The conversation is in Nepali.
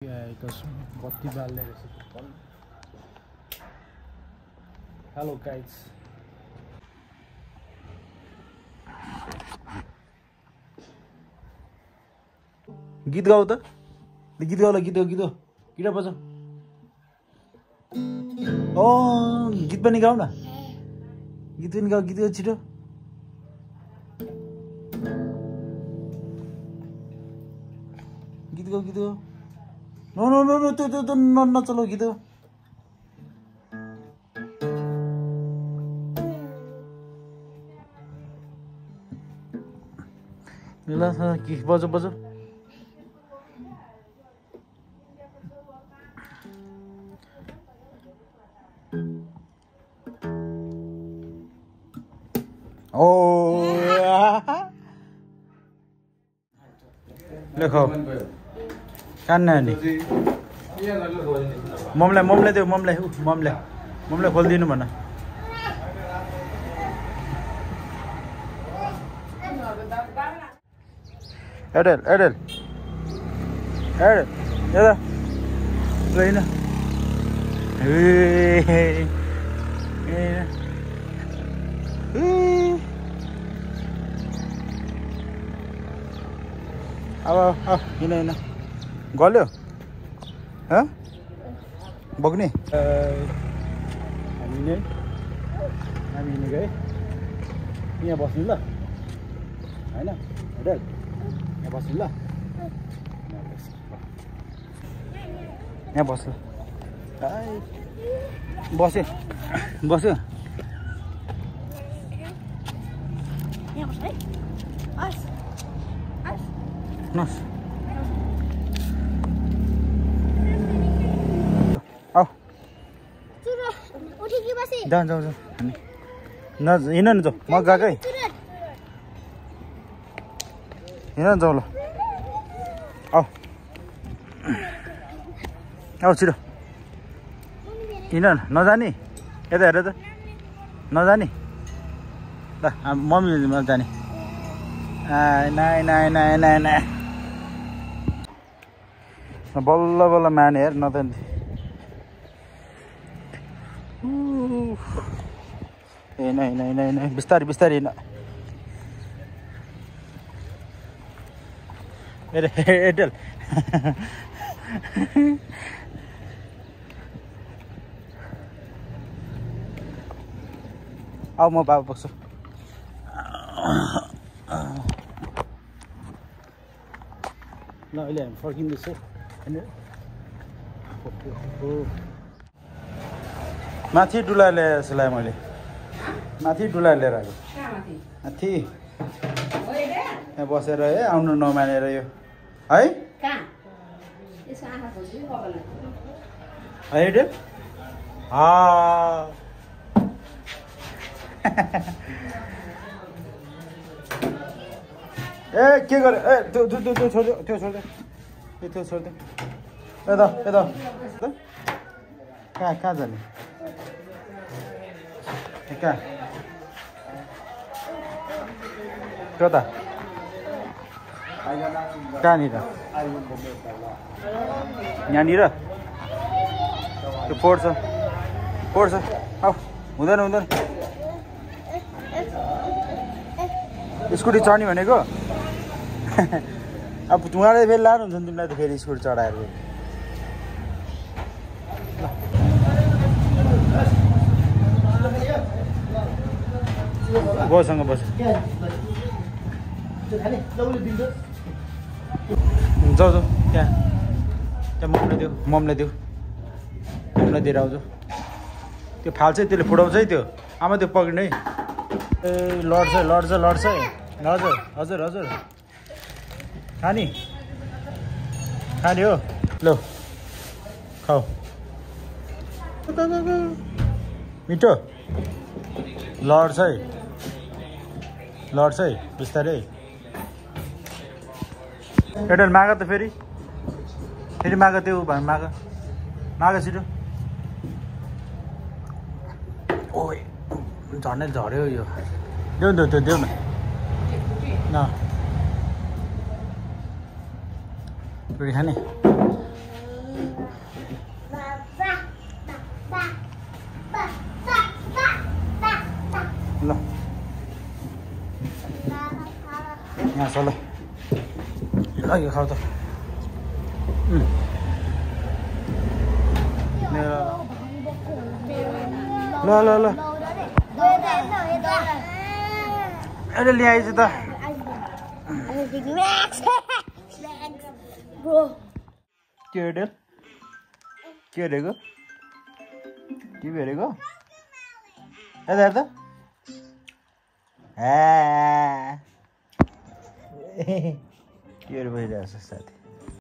बत्ती बाल्ने रहेछ। हेलो गाइज, गीत गाऊ त, गीत गाऊ ल, गीत गाऊ, गीत गाऊ, गिटार बजाऊ। गीत पनि गाऊ न, गीत पनि गाऊ, गीत गाऊ छिटो। गीत गाऊ, गीत गाऊ। नो नो नो नो, त्यो नचलाऊ, गीत गाऊ। ल बजाऊ बजाऊ। लेखो कान नानी ममलाई देऊ, ममलाई खोलिदिनु भन। एडेल एडेल एडेल यता गइन। अब हिँड हिँड गल्यो बोक्ने। हामी हिँडेको है, यहाँ बस्नु ल, होइन एडेल यहाँ बस्नु ल, यहाँ बस ल। बस्यो बस्यो नस आऊ जाऊ जाऊ जाऊ न हिँड न जाऊ, म गएकै हिँड न जाऊ ल। आऊ आऊ छिटो हिँड न, नजाने यता हेर त, नजाने ल मम्मी जाने। नाइ नाइ नाइ नाइ नाइ बल्ल बल्ल माने हेर न त। ए नाइ नाइ नाइ नाइ बिस्तारै बिस्तारै हिँड। एडेल आऊ म बाबा बस्छु। ल अहिले हामी फर्किँदैछ। माथि डुलाएर ल्याएर जस्तो लाग्यो मैले, माथि डुलाएर लिएर आएको माथि यहाँ बसेर है आउनु नमानेर यो है एडेल। ए के गरे, ए त्यो छोड्यो, त्यो छोड्यो, त्यो छोड्यो। यता यता कहाँ जाने, कहाँ कता कहाँनिर, यहाँनिर त्यो फोर्छ आऊ। हुँदैन हुँदैन, स्कुटी चढ्ने भनेको। अब उहाँले फेरि लानु हुन्छ नि तिमीलाई त, फेरि स्कुटी चढाएर गोसँग बस जाऊ जाऊ। त्यहाँ ममलाई देऊ ममलाई दिएर आउँछ। त्यो फाल्छ त्यसले फुटाउँछ है त्यो, आमा त्यो पक्रिनु है। ए लड्छ लड्छ लड्छ है, हजुर हजुर हजुर। खाने हो लो खाऊ, मिठो लड्छ है बिस्तारै। एडेल माग त फेरि माग, त्यो माग छिटो। ओए झन्डै झऱ्यो यो, देऊ न त्यो, देऊ न रोटी खाने। यहाँ छ ल ल यो खाऊ त ल ल ल अहिले ल्याएछ त के हो डेल के हेरेको टिभी हेरेको यता हेर त केहरू भइरहेछ साथी